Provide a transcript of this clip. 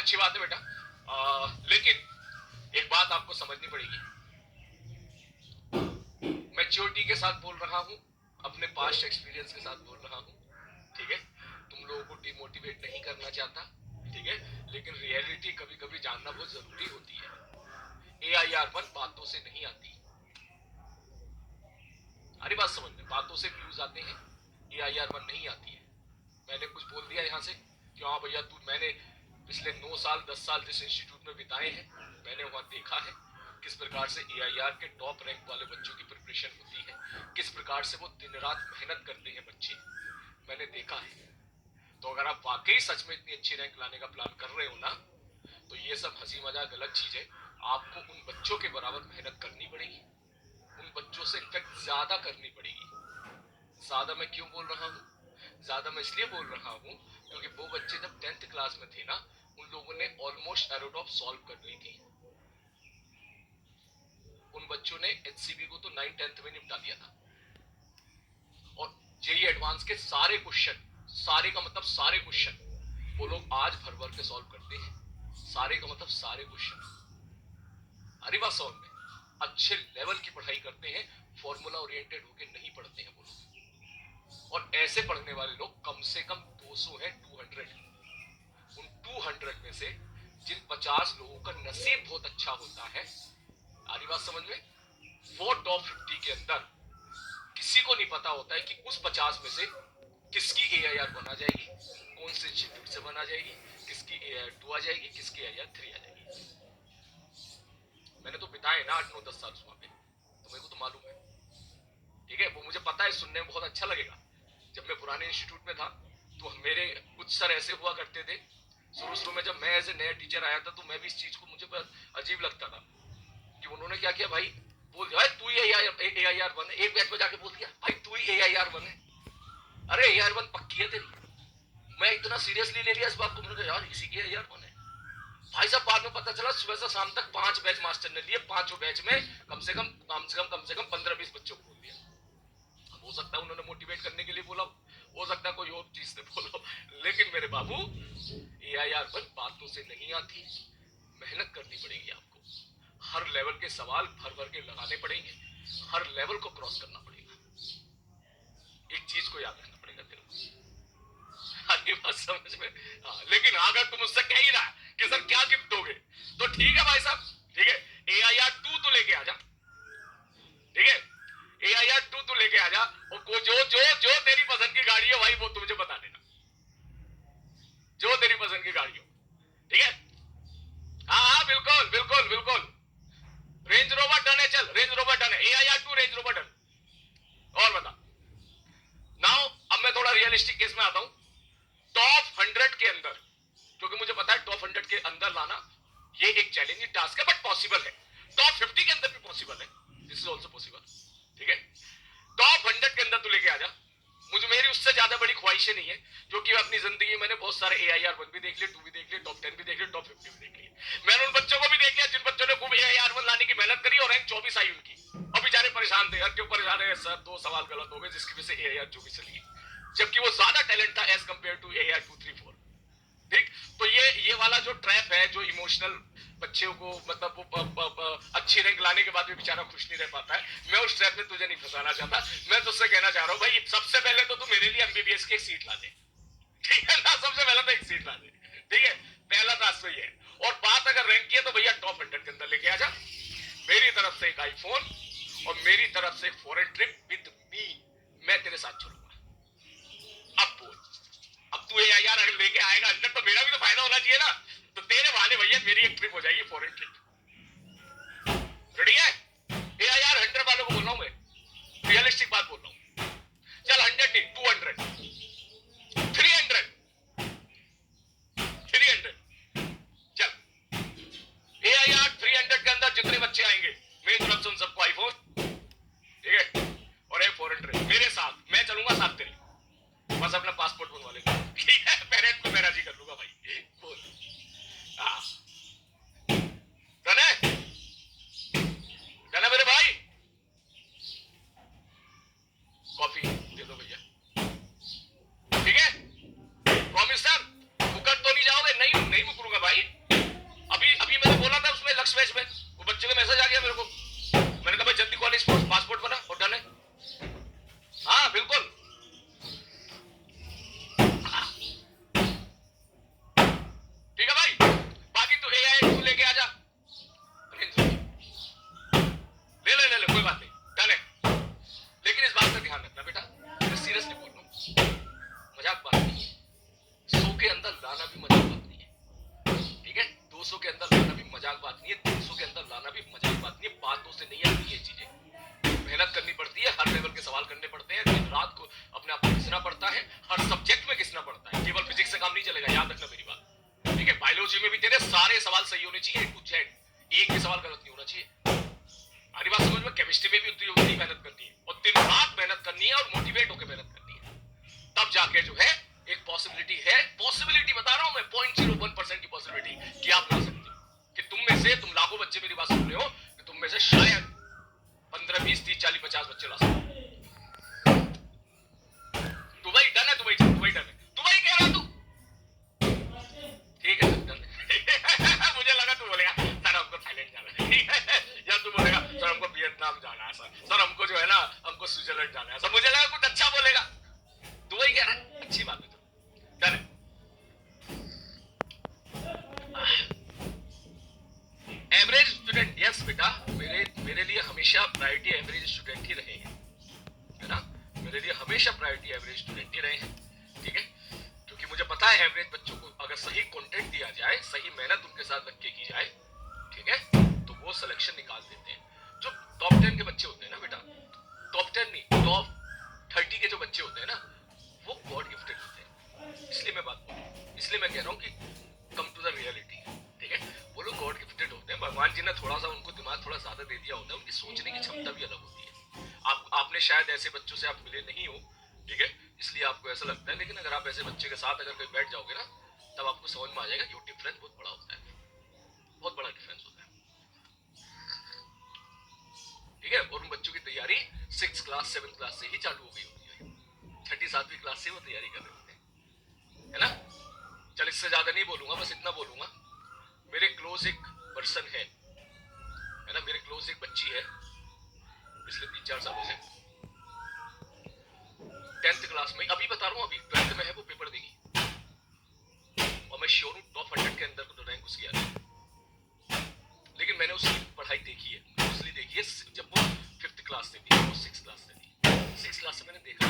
अच्छी बात है बेटा, लेकिन एक बात आपको समझनी पड़ेगी। मैच्योरिटी के साथ बोल रहा हूं, अपने पास्ट एक्सपीरियंस के साथ बोल रहा हूं, ठीक है। तुम लोगों को डिमोटिवेट नहीं करना चाहता, ठीक है, लेकिन रियलिटी कभी कभी जानना बहुत जरूरी होती है। AIR1 बातों से नहीं आती, अरे बात समझ में, बातों से व्यूज आते हैं, AIR1 नहीं आती है। मैंने कुछ बोल दिया यहाँ से कि हाँ भैया तू, मैंने पिछले 9 साल 10 साल जिस इंस्टीट्यूट में बिताए हैं, मैंने वहां देखा है किस प्रकार से AIR के टॉप रैंक वाले बच्चों की प्रिपरेशन होती है, किस प्रकार से वो दिन रात मेहनत करते हैं बच्चे, मैंने देखा है। तो अगर आप वाकई सच में इतनी अच्छी रैंक लाने का प्लान कर रहे हो ना, तो ये सब हंसी मजाक गलत चीज है। आपको उन बच्चों के बराबर मेहनत करनी पड़ेगी, उन बच्चों से इनफैक्ट ज्यादा करनी पड़ेगी। ज्यादा मैं क्यों बोल रहा हूँ? ज्यादा मैं इसलिए बोल रहा हूँ क्योंकि वो बच्चे जब 10th क्लास में थे ना, उन लोगों ने ऑलमोस्ट एरोटॉप सॉल्व कर ली थी। उन बच्चों ने HCB को तो 9th-10th में निपटा दिया था, और जेई एडवांस के सारे क्वेश्चन, सारे का मतलब सारे क्वेश्चन, वो लोग आज भर भर के सॉल्व करते हैं। सारे का मतलब सारे क्वेश्चन। अरे बात समझ में, अच्छे लेवल की पढ़ाई करते हैं, फॉर्मूला ओरिएंटेड होके नहीं पढ़ते हैं वो लोग। और ऐसे पढ़ने वाले लोग कम से कम 200 हैं, 200। उन 200 में से जिन 50 लोगों का नसीब बहुत अच्छा होता है, आरी बात समझ में, वो टॉप 50 के अंदर किसी को नहीं पता होता है कि उस 50 में से किसकी AIR बना जाएगी, कौन से इंस्टीट्यूट से बना जाएगी, किसकी AIR2 आ जाएगी, किसकी AIR3 आ जाएगी। मैंने तो बिताए ना 8-9-10 साल वहां पे, तो मेरे को तो मालूम है, ठीक है। वो मुझे पता है, सुनने में बहुत अच्छा लगेगा। जब मैं पुराने इंस्टीट्यूट में था तो मेरे कुछ सर ऐसे हुआ करते थे, शुरू शुरू में जब मैं एज ए नया टीचर आया था, तो मैं भी इस चीज को, मुझे अजीब लगता था कि उन्होंने क्या किया, भाई बोल दिया तू ही AIR1 है, एक बैच में जाके बोल दिया भाई तू ही AIR1 है। अरे AIR1 पक्की है तेरी। मैं इतना सीरियसली ले लिया इस बात को, मैंने कहा यार इसी की AIR1 है। भाई साहब बाद में पता चला सुबह से शाम तक 5 बैच मास्टर ने लिए, 5 बैच में कम से कम 15-20 बच्चों को बोल दिया। हो सकता है उन्होंने मोटिवेट करने के लिए बोला, हो सकता है कोई और चीज से बोला, लेकिन मेरे बाबू AIR1 बातों से नहीं आती, मेहनत करनी पड़ेगी आपको। हर लेवल के सवाल भर भर के लगाने पड़ेंगे, हर लेवल को क्रॉस करना पड़ेगा। एक चीज को याद रखना पड़ेगा तेरे को, आगे बात समझ में। लेकिन अगर तुम मुझसे कह ही रहा कि सर क्या गिफ्ट दोगे, तो ठीक है भाई साहब, ठीक है, AIR2 तो लेके आ जा, ठीक है, AIR2 तो लेके आ जा, और जो जो जो तेरी पसंद की गाड़ी है भाई वो तुझे बता देना, जो तेरी पसंद की गाड़ी हो, ठीक है। हाँ हाँ बिल्कुल बिल्कुल बिल्कुल, रेंज रोवर डन है, चल रेंज रोवर डन है, AIR2 रेंज रोवर डन। और बता नाउ, अब मैं थोड़ा रियलिस्टिक केस में आता हूं। टॉप 100 के अंदर, क्योंकि मुझे पता है टॉप 100 के अंदर लाना ये एक चैलेंजिंग टास्क है, बट पॉसिबल है। टॉप 50 के अंदर भी पॉसिबल है, दिस इज ऑल्सो पॉसिबल, ठीक है। टॉप 100 के अंदर तू लेके आ जा, मुझे मेरी उससे ज्यादा बड़ी ख्वाहिशें नहीं है, क्योंकि अपनी जिंदगी मैंने बहुत सारे AIR1 भी देख लिए, 2 भी देख लिए, टॉप 10 भी देख लिए, टॉप 50 भी देख लिए। मैंने उन बच्चों को भी देख लिया जिन बच्चों ने खूब AIR1 लाने की मेहनत करी और रैंक 24 आई उनकी, और बेचारे परेशान थे, यार क्यों परेशान है सर, 2 सवाल गलत हो गए जिसकी वजह से AIR24 चली गई, जबकि वो ज्यादा टैलेंट था एज कंपेयर टू AIR2, 3, 4, ठीक। तो ये वाला जो ट्रैप है, जो इमोशनल बच्चों को, मतलब वो अच्छी रैंक लाने के बाद भी बेचारा खुश नहीं रह पाता है, मैं उस ट्रैप में तुझे नहीं फंसाना चाहता। मैं तुझसे कहना चाह रहा हूं भाई, सबसे पहले तो तू मेरे लिए MBBS की एक सीट ला दे, ठीक है ना, सबसे पहले तो एक सीट ला दे, ठीक है, पहला टास्क तो ये है। और बात अगर रैंक की है तो भैया टॉप 100 के अंदर लेके आ जा, मेरी तरफ से एक आईफोन और मेरी तरफ से फॉरेन ट्रिप विद मी, मैं तेरे साथ चलूंगा। अब बोल, अब तू AIR अगर लेके आएगा अंदर तो मेरा भी तो फायदा होना चाहिए ना, तो तेरे बहाने भैया मेरी एक ट्रिप हो जाएगी, फॉरेन ट्रिप। रेडी है? AIR 100 वालों को बोल रहा हूं मैं, रियलिस्टिक बात बोल रहा हूं, चल 100 नहीं 200, 300, 300, चल AIR 300 के अंदर जितने बच्चे आएंगे मेरी तरफ से उन सबको आईफोन, ठीक है, और एक फॉरेन ट्रिप मेरे साथ, मैं चलूंगा साथ तेरे, बस अपना पासपोर्ट बनवा लेगा, ठीक है, पेरेंट को मैं राजी कर लूंगा भाई, बोल। हाँ डन है, डन है मेरे भाई, कॉफी दे दो भैया, लाना भी मजाक बात नहीं है, ठीक है। 200 के अंदर लाना भी मजाक बात नहीं है, 300 के अंदर लाना भी मजाक बात नहीं है। बातों से नहीं आती ये चीजें, मेहनत करनी पड़ती है, हर लेवल के सवाल करने पड़ते हैं, दिन रात को अपने आप को घिसना पड़ता है, हर सब्जेक्ट में घिसना पड़ता है। केवल फिजिक्स से काम नहीं चलेगा, याद रखना मेरी बात, ठीक है। बायोलॉजी में भी तेरे सारे सवाल सही होने चाहिए, A to Z, एक भी सवाल गलत नहीं होना चाहिए। हमारी बात समझ में? केमिस्ट्री में भी उतनी मेहनत करनी है और दिन रात मेहनत करनी है और मोटिवेट होकर मेहनत करनी है, तब जाके जो है एक पॉसिबिलिटी है। पॉसिबिलिटी बता रहा हूं मैं, 0.01% की पॉसिबिलिटी कि आप ला सकते हो, कि तुम में से, तुम लाखों बच्चे मेरी बात सुन रहे हो, कि तुम में से शायद 15, 20, 30, 40, 50 बच्चे ला सकते हो। दुबई डन है, दुबई डन है, दुबई कह रहा तू, ठीक है डन है। मुझे लगा तू बोलेगा सर हमको थाईलैंड जाना है, या तू बोलेगा सर हमको वियतनाम जाना है, सर हमको जो है ना, हमको स्विट्जरलैंड जाना है, सर मुझे लगा कुछ अच्छा बोलेगा। दुबई कह रहा है, अच्छी बात है, तो डन है। एवरेज स्टूडेंट, यस बेटा, मेरे लिए हमेशा प्रायोरिटी एवरेज स्टूडेंट ही रहे हैं, है ना। मेरे लिए हमेशा प्रायोरिटी एवरेज स्टूडेंट ही रहे हैं, ठीक है। क्योंकि मुझे पता है एवरेज बच्चों को अगर सही कंटेंट दिया जाए, सही मेहनत उनके साथ लग के की जाए, ठीक है, तो वो सिलेक्शन निकाल देते हैं। जो टॉप 10 के बच्चे होते हैं ना बेटा, टॉप 10 नहीं, टॉप 30 के जो बच्चे होते हैं ना, वो गॉड गिफ्टेड होते हैं। इसलिए मैं बात बोलूं, इसलिए मैं कह रहा हूं कि कम टू द रियलिटी, ठीक है। वो लोग गॉड गिफ्टेड होते हैं, भगवान जी ने थोड़ा सा उनको दिमाग थोड़ा ज्यादा दे दिया होता है, उनकी सोचने की क्षमता भी अलग होती है। आपने शायद ऐसे बच्चों से आप मिले नहीं हो, ठीक है, इसलिए आपको ऐसा लगता है, लेकिन अगर आप ऐसे बच्चे के साथ अगर कहीं बैठ जाओगे ना, तब आपको समझ में आ जाएगा कि वो डिफरेंस बहुत बड़ा होता है, बहुत बड़ा डिफरेंस होता है, ठीक है। और उन बच्चों की तैयारी 6 क्लास 7 क्लास से ही चालू हो गई होती है, 6ठी 7वीं क्लास से वो तैयारी कर रहे होते हैं, है ना। चल इससे ज्यादा नहीं बोलूंगा, बस इतना बोलूंगा, मेरे क्लोज एक पर्सन है ना, मेरे क्लोज एक बच्ची है, पिछले 3-4 सालों से 10th क्लास में, अभी बता रहा हूँ, अभी 12th में है, वो पेपर देगी, और मैं श्योर हूँ टॉप 100 के अंदर तो रैंक उसकी आ जाएगी। लेकिन मैंने उसकी पढ़ाई देखी है, मोस्टली देखी है, जब वो 5th क्लास से थी, वो 6th क्लास से थी, 6th क्लास से मैंने देखा